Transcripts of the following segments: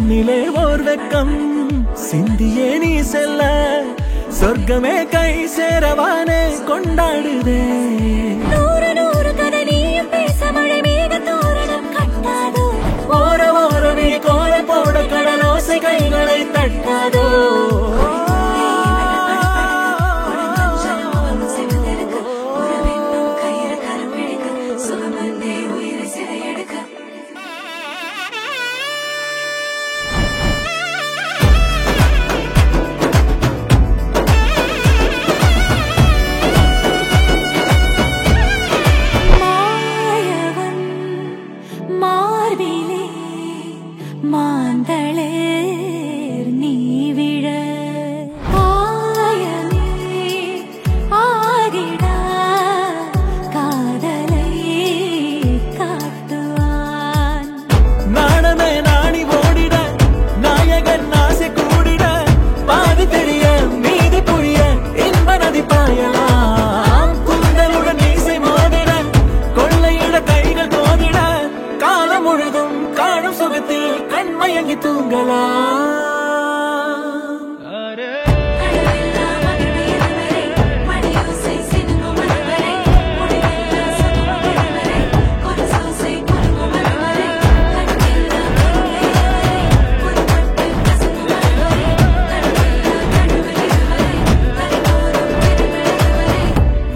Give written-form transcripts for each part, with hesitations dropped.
கண்ணிலே ஓர் வெக்கம் சிந்தியே நீ செல்ல சொர்க்கமே கை சேரவானே கொண்டாடுதே நூறு நூறு கதை நீயும் பேச மழை மேக தோரணம் கட்டாதோ ஓர ஓரமே கோல போட கடலோசை கைகளை தட்டாதோ மாந்தளேர் நீ விழ ஆயமே ஆகிடா காதலை காட்டுவான் நாணமே நாணி ஓடிட நாயகன் ஆசை கூடிட பாதி தெரிய மீதி புரிய இன்ப நதி பாயலாம் குந்தலுடன் மீசை மோதிட கொள்ளையிட கைகள் தோதிட காலம் முழுதும் காணும் சுகத்தில் கண்மயங்கி தூங்கலாம்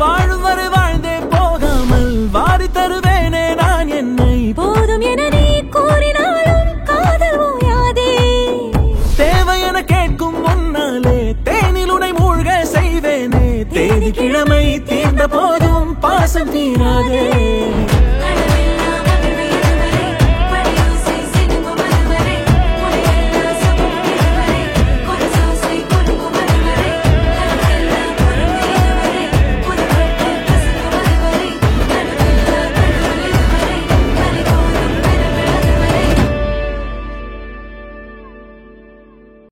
வாழும் வரை வாழ்ந்தே போகாமல் வாரி தருவேனே நான் என்னை போதும் என நீ கூறினாலும் காதல் ஓயாதே தேவை என கேட்கும் முன்னாலே தேனில் உனை மூழ்க செய்வேனே தேதி கிழமை தீர்ந்த போதும் பாசம் தீராதே